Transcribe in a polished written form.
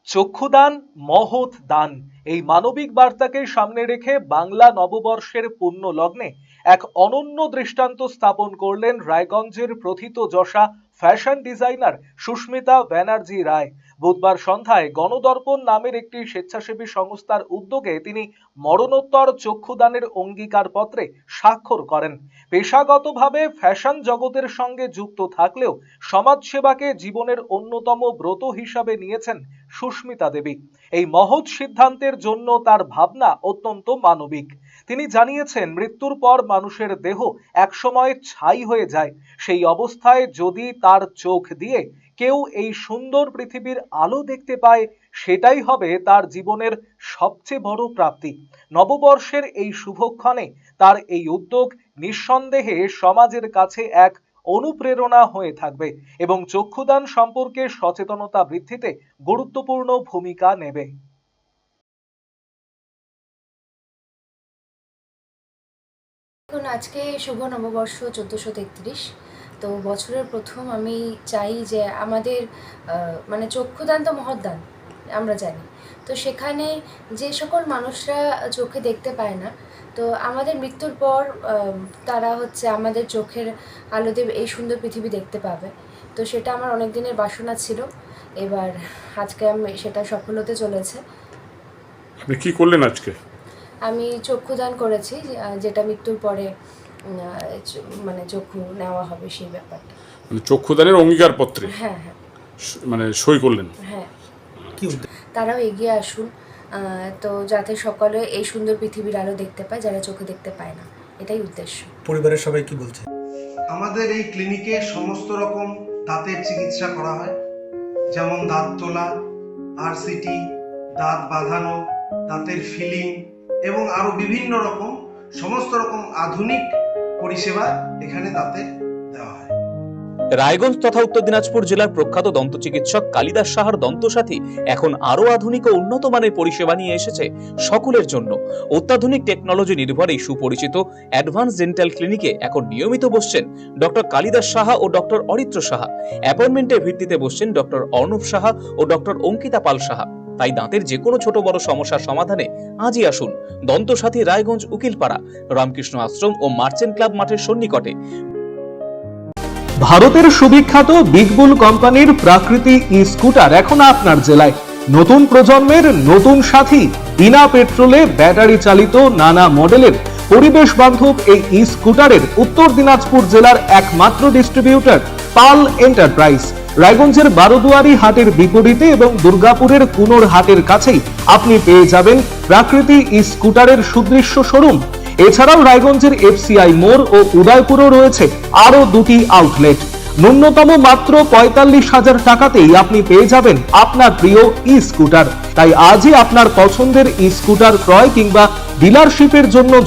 চক্ষুদান মহৎ দান, এই মানবিক বার্তাকে সামনে রেখে বাংলা নববর্ষের পুণ্য লগ্নে এক অনন্য দৃষ্টান্ত স্থাপন করলেন রায়গঞ্জের প্রথিতযশা ফ্যাশন ডিজাইনার সুস্মিতা ব্যানার্জি রায়। বুধবার সন্ধ্যায় গণদর্পণ নামের একটি স্বেচ্ছাসেবী সংস্থার উদ্যোগে তিনি মরণোত্তর চক্ষুদানের অঙ্গীকারপত্রে স্বাক্ষর করেন। পেশাগতভাবে ফ্যাশন জগতের সঙ্গে যুক্ত থাকলেও সমাজসেবাকে জীবনের অন্যতম ব্রত হিসাবে নিয়েছেন সুস্মিতা দেবী। এই মহৎ সিদ্ধান্তের জন্য তার ভাবনা অত্যন্ত মানবিক। তিনি জানিয়েছেন, মৃত্যুর পর মানুষের দেহ একসময় ছাই হয়ে যায়, সেই অবস্থায় যদি তার চোখ দিয়ে কেউ এই সুন্দর পৃথিবীর আলো দেখতে পায়, সেটাই হবে তার জীবনের সবচেয়ে বড় প্রাপ্তি। নববর্ষের এই শুভক্ষণে তার এই উদ্যোগ নিঃসন্দেহে সমাজের কাছে এক অনুপ্রেরণা হয়ে থাকবে এবং চক্ষুদান সম্পর্কে সচেতনতা বৃদ্ধিতে গুরুত্বপূর্ণ ভূমিকা নেবে। আজকে শুভ নববর্ষ 1433। তো বছরের প্রথম আমি চাই যে আমাদের চক্ষুদান তো মহৎ দান, আমরা জানি। তো সেখানে যে সকল মানুষরা চোখে দেখতে পায় না, তো আমাদের মৃত্যুর পর তারা আমাদের চোখের আলোতে এই সুন্দর পৃথিবী দেখতে পাবে। তো সেটা আমার অনেক দিনের বাসনা ছিল, এবার আজকে আমি সেটা সফল হতে চলেছে। আপনি কি করলেন আজকে? আমি চক্ষুদান করেছি, যেটা মৃত্যুর পরে চক্ষু নেওয়া হবে সেই ব্যাপারটা। চক্ষুদানের অঙ্গীকারপত্রে? হ্যাঁ, সই করলেন? হ্যাঁ। তারাও এগিয়ে আসুন, তো যাতে সকলে এই সুন্দর পৃথিবীর আলো দেখতে পায়, যারা চোখে দেখতে পায় না, এটাই উদ্দেশ্য। পরিবারের সবাই কি বলছে? আমাদের এই ক্লিনিকে সমস্ত রকম দাঁতের চিকিৎসা করা হয়, যেমন দাঁত তোলা, আরসিটি, দাঁত বাঁধানো, দাঁতের ফিলিং এবং আরো বিভিন্ন রকম সমস্ত রকম আধুনিক পরিষেবা এখানে দাঁতের দেওয়া হয়। রায়গঞ্জ তথা উত্তর দিনাজপুর জেলার প্রখ্যাত দন্ত চিকিৎসক কালিদাস সাহার দন্তসাথী এখন আরো আধুনিক ও উন্নত মানের পরিষেবা নিয়ে এসেছে সকলের জন্য। অত্যাধুনিক টেকনোলজি নির্ভর এই সুপরিচিত অ্যাডভান্স ডেন্টাল ক্লিনিকে এখন নিয়মিত বসছেন ডক্টর কালিদাস সাহা ও ডক্টর অরিত্র সাহা। অ্যাপয়েন্টমেন্টের ভিত্তিতে বসছেন ডক্টর অর্ণব সাহা ও ডক্টর অঙ্কিতা পাল সাহা। তাই দাঁতের যে কোনো ছোট বড় সমস্যার সমাধানে আজই আসুন দন্তসাথী, রায়গঞ্জ, উকিলপাড়া, রামকৃষ্ণ আশ্রম ও মার্চেন্ট ক্লাব মাঠের সন্নিকটে। ভারতের সুবিখ্যাত বিগ বুল কোম্পানির প্রাকৃতি ই স্কুটার এখন আপনার জেলায়। নতুন প্রজন্মের নতুন সাথী, বিনা পেট্রোলে ব্যাটারি চালিত নানা মডেলের পরিবেশ বান্ধব এই ই স্কুটারের উত্তর দিনাজপুর জেলার একমাত্র ডিস্ট্রিবিউটর পাল এন্টারপ্রাইজ। রায়গঞ্জের বারোদুয়ারি হাটের বিপরীতে এবং দুর্গাপুরের কুনোর হাটের কাছেই আপনি পেয়ে যাবেন প্রাকৃতি ই স্কুটারের সুদৃশ্য শোরুম। এছাড়াও রায়গঞ্জের এফসিআই মোড় ও উদয়পুরেও রয়েছে আরো দুটি আউটলেট। ন্যূনতম মাত্র 45,000 টাকাতেই আপনি পেয়ে যাবেন আপনার প্রিয় ই স্কুটার। তাই আজই আপনার পছন্দের ই স্কুটার ক্রয় কিংবা ডিলারশিপের জন্য